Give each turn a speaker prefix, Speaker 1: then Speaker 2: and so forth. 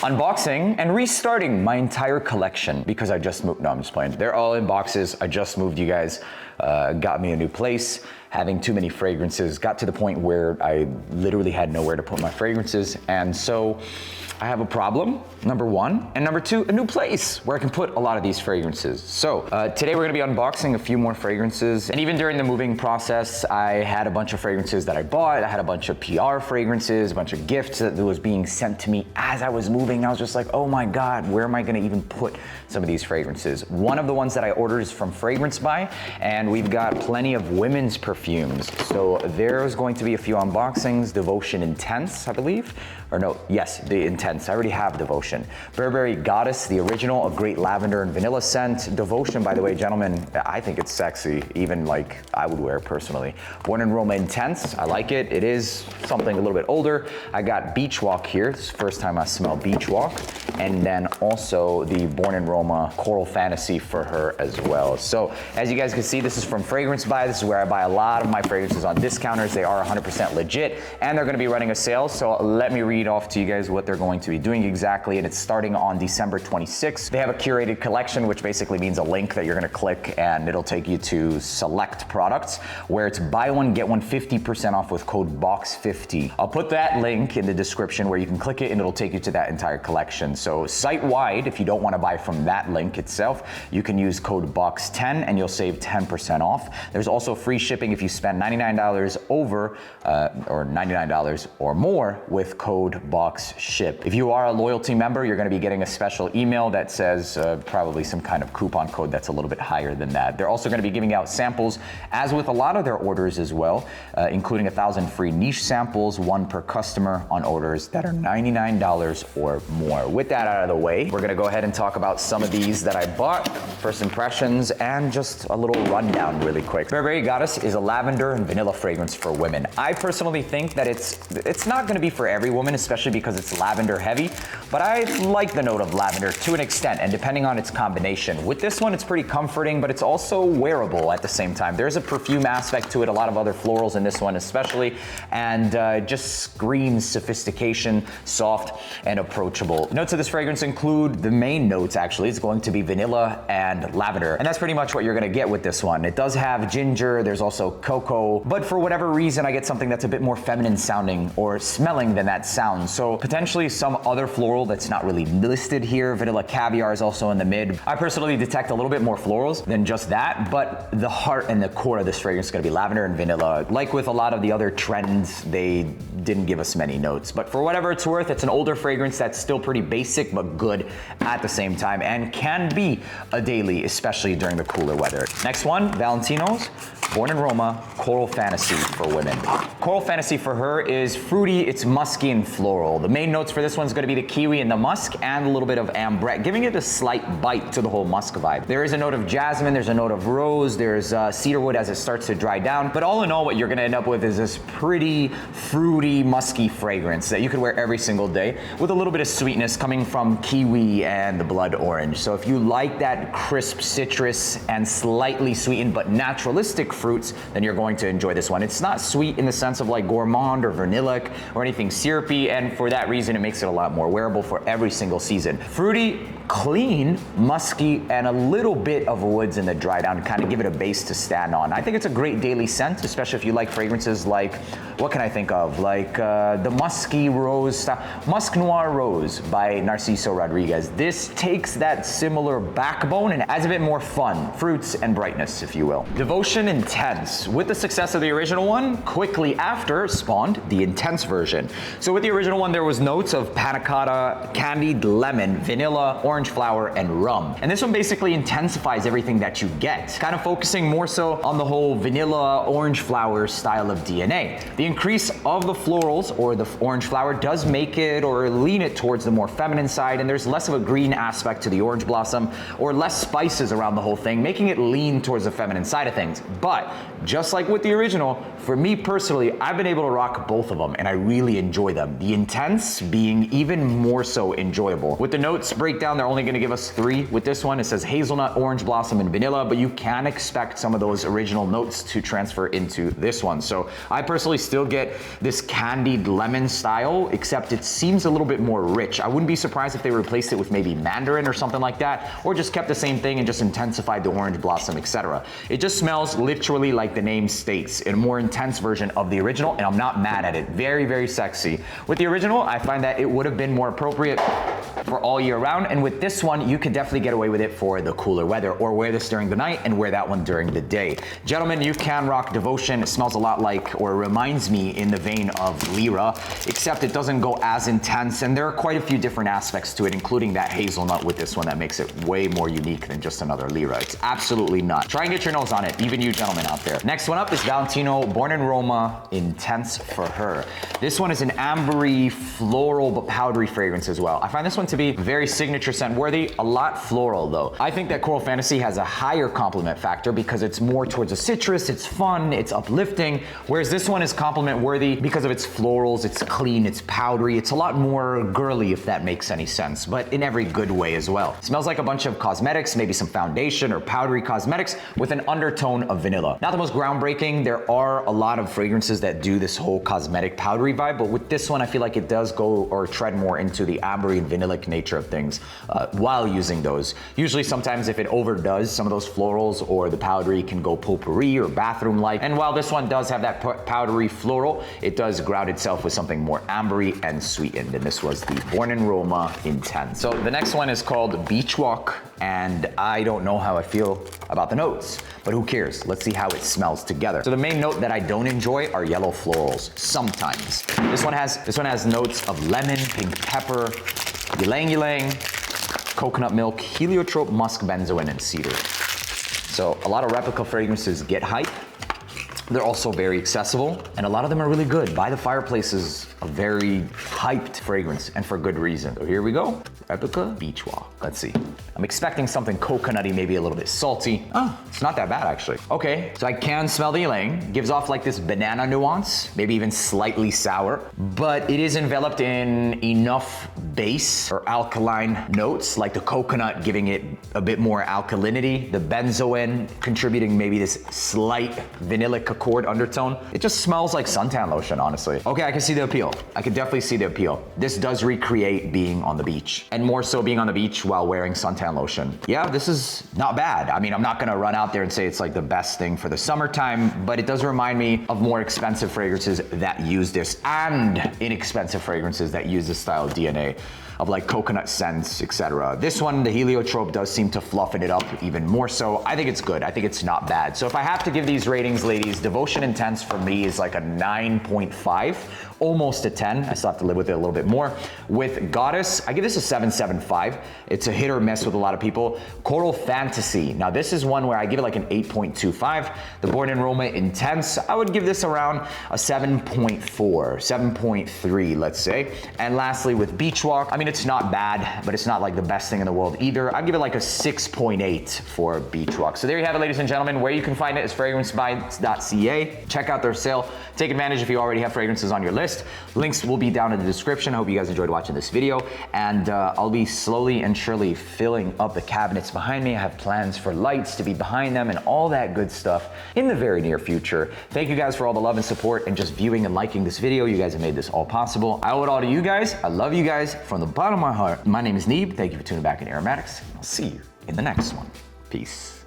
Speaker 1: unboxing and restarting my entire collection because I just moved. No, I'm just playing. They're all in boxes. I just moved, you guys. Got me a new place. Having too many fragrances got to the point where I literally had nowhere to put my fragrances. And so I have a problem, number one. And number two, a new place where I can put a lot of these fragrances. So today we're gonna be unboxing a few more fragrances. And even during the moving process, I had a bunch of fragrances that I bought. I had a bunch of PR fragrances, a bunch of gifts that was being sent to me as I was moving. I was just like, oh my God, where am I gonna even put some of these fragrances? One of the ones that I ordered is from Fragrance Buy, and we've got plenty of women's perfumes. So there's going to be a few unboxings. Devotion Intense, I believe. Or no, yes, the Intense. I already have Devotion. Burberry Goddess, the original, a great lavender and vanilla scent. Devotion, by the way, gentlemen, I think it's sexy. Even like I would wear it personally. Born in Roma Intense, I like it. It is something a little bit older. I got Beach Walk here. This is the first time I smell Beach Walk. And then also the Born in Roma Coral Fantasy for her as well. So as you guys can see, this is from Fragrance Buy. This is where I buy a lot of my fragrances on discounters. They are 100% legit, and they're gonna be running a sale. So let me read off to you guys what they're going to be doing exactly, and it's starting on December 26th. They have a curated collection, which basically means a link that you're gonna click and it'll take you to select products where it's buy one, get one 50% off with code BOX50. I'll put that link in the description where you can click it and it'll take you to that entire collection. So site-wide, if you don't wanna buy from that link itself, you can use code BOX10 and you'll save 10% off. There's also free shipping if you spend $99 over, or $99 or more with code BOXSHIP. If you are a loyalty member, you're gonna be getting a special email that says probably some kind of coupon code that's a little bit higher than that. They're also gonna be giving out samples, as with a lot of their orders as well, including 1,000 free niche samples, one per customer on orders that are $99 or more. With that out of the way, we're gonna go ahead and talk about some of these that I bought, first impressions, and just a little rundown really quick. Burberry Goddess is a lavender and vanilla fragrance for women. I personally think that it's not gonna be for every woman, especially because it's lavender heavy, but I like the note of lavender to an extent, and depending on its combination. With this one, it's pretty comforting, but it's also wearable at the same time. There's a perfume aspect to it, a lot of other florals in this one especially, and just screams sophistication, soft, and approachable. Notes of this fragrance include, the main notes actually, is going to be vanilla and lavender, and that's pretty much what you're gonna get with this one. It does have ginger, there's also cocoa, but for whatever reason, I get something that's a bit more feminine sounding or smelling than that sounds. So potentially some other floral that's not really listed here. Vanilla Caviar is also in the mid. I personally detect a little bit more florals than just that, but the heart and the core of this fragrance is gonna be lavender and vanilla. Like with a lot of the other trends, they didn't give us many notes, but for whatever it's worth, it's an older fragrance that's still pretty basic, but good at the same time, and can be a daily, especially during the cooler weather. Next one, Valentino's Born in Roma Coral Fantasy for women. Coral Fantasy for her is fruity, it's musky and floral. The main notes for this one's gonna be the kiwi and the musk, and a little bit of ambrette, giving it a slight bite to the whole musk vibe. There is a note of jasmine, there's a note of rose, there's cedarwood as it starts to dry down, but all in all, what you're gonna end up with is this pretty fruity, musky fragrance that you could wear every single day, with a little bit of sweetness coming from kiwi and the blood orange. So if you like that crisp citrus and slightly sweetened but naturalistic fruits, then you're going to enjoy this one. It's not sweet in the sense of like gourmand or vanillic or anything syrupy, and for that reason, it makes it a lot more wearable for every single season. Fruity, clean, musky, and a little bit of woods in the dry down to kind of give it a base to stand on. I think it's a great daily scent, especially if you like fragrances like, what can I think of? Like the musky rose, Musk Noir Rose by Narciso Rodriguez. This takes that similar backbone and adds a bit more fun, fruits and brightness, if you will. Devotion Intense. With the success of the original one, quickly after spawned the Intense version. So with the original one, there was notes of panna cotta, candied lemon, vanilla, orange flower, and rum. And this one basically intensifies everything that you get, kind of focusing more so on the whole vanilla, orange flower style of DNA. The increase of the florals or the orange flower does make it or lean it towards the more feminine side, and there's less of a green aspect to the orange blossom or less spices around the whole thing, making it lean towards the feminine side of things. But just like with the original, for me personally, I've been able to rock both of them and I really enjoy them. The Intense being even more so enjoyable. With the notes breakdown, they're only gonna give us 3. With this one, it says hazelnut, orange blossom, and vanilla, but you can expect some of those original notes to transfer into this one. So I personally still get this candied lemon style, except it seems a little bit more rich. I wouldn't be surprised if they replaced it with maybe mandarin or something like that, or just kept the same thing and just intensified the orange blossom, etc. It just smells literally like the name states, a more intense version of the original, and I'm not mad at it. Very, very sexy. With the original, I find that it would have been more appropriate for all year round, and with this one, you can definitely get away with it for the cooler weather, or wear this during the night and wear that one during the day. Gentlemen, you can rock Devotion. It smells a lot like, or reminds me in the vein of Lyra, except it doesn't go as intense, and there are quite a few different aspects to it, including that hazelnut with this one that makes it way more unique than just another Lyra. It's absolutely not. Try and get your nose on it, even you gentlemen out there. Next one up is Valentino Born in Roma Intense for Her. This one is an ambery, floral, but powdery fragrance as well. I find this one to be very signature scent worthy, a lot floral though. I think that Coral Fantasy has a higher compliment factor because it's more towards a citrus, it's fun, it's uplifting, whereas this one is compliment worthy because of its florals, it's clean, it's powdery, it's a lot more girly, if that makes any sense, but in every good way as well. It smells like a bunch of cosmetics, maybe some foundation or powdery cosmetics with an undertone of vanilla. Not the most groundbreaking, there are a lot of fragrances that do this whole cosmetic powdery vibe, but with this one I feel like it does go or tread more into the ambery and vanillic nature of things while using those. Usually sometimes if it overdoes some of those florals or the powdery can go potpourri or bathroom-like, and while this one does have that powdery floral, it does ground itself with something more ambery and sweetened, and this was the Born in Roma Intense. So the next one is called Beach Walk, and I don't know how I feel about the notes, but who cares? Let's see how it smells together. So the main note that I don't enjoy are yellow florals, sometimes. This one has notes of lemon, pink pepper, ylang ylang, coconut milk, heliotrope, musk, benzoin, and cedar. So a lot of replica fragrances get hype. They're also very accessible, and a lot of them are really good. By the Fireplace is a very hyped fragrance, and for good reason. So here we go. Replica Beach Walk. Let's see. I'm expecting something coconutty, maybe a little bit salty. Oh, it's not that bad actually. Okay, so I can smell the ylang. Gives off like this banana nuance, maybe even slightly sour, but it is enveloped in enough base or alkaline notes, like the coconut giving it a bit more alkalinity, the benzoin contributing maybe this slight vanillic accord undertone. It just smells like suntan lotion, honestly. Okay, I can see the appeal. I can definitely see the appeal. This does recreate being on the beach, and more so being on the beach while wearing suntan lotion. Yeah, this is not bad. I mean, I'm not gonna run out there and say it's like the best thing for the summertime, but it does remind me of more expensive fragrances that use this, and inexpensive fragrances that use this style of DNA, of like coconut scents, etc. This one, the heliotrope, does seem to fluffen it up even more so. I think it's good. I think it's not bad. So if I have to give these ratings, ladies, Devotion Intense for me is like a 9.5, almost a 10. I still have to live with it a little bit more. With Goddess, I give this a 7.75. It's a hit or miss with a lot of people. Coral Fantasy, now this is one where I give it like an 8.25. The Born in Roma Intense, I would give this around a 7.4, 7.3, let's say. And lastly, with Beach Walk, I mean, it's not bad, but it's not like the best thing in the world either. I'd give it like a 6.8 for Beach Walk. So there you have it, ladies and gentlemen. Where you can find it is fragrancebites.ca. Check out their sale. Take advantage if you already have fragrances on your list. Links will be down in the description. I hope you guys enjoyed watching this video, and I'll be slowly and surely filling up the cabinets behind me. I have plans for lights to be behind them and all that good stuff in the very near future. Thank you guys for all the love and support and just viewing and liking this video. You guys have made this all possible. I owe it all to you guys. I love you guys from the bottom of my heart. My name is Neeb. Thank you for tuning back in AROMATIX. I'll see you in the next one. Peace.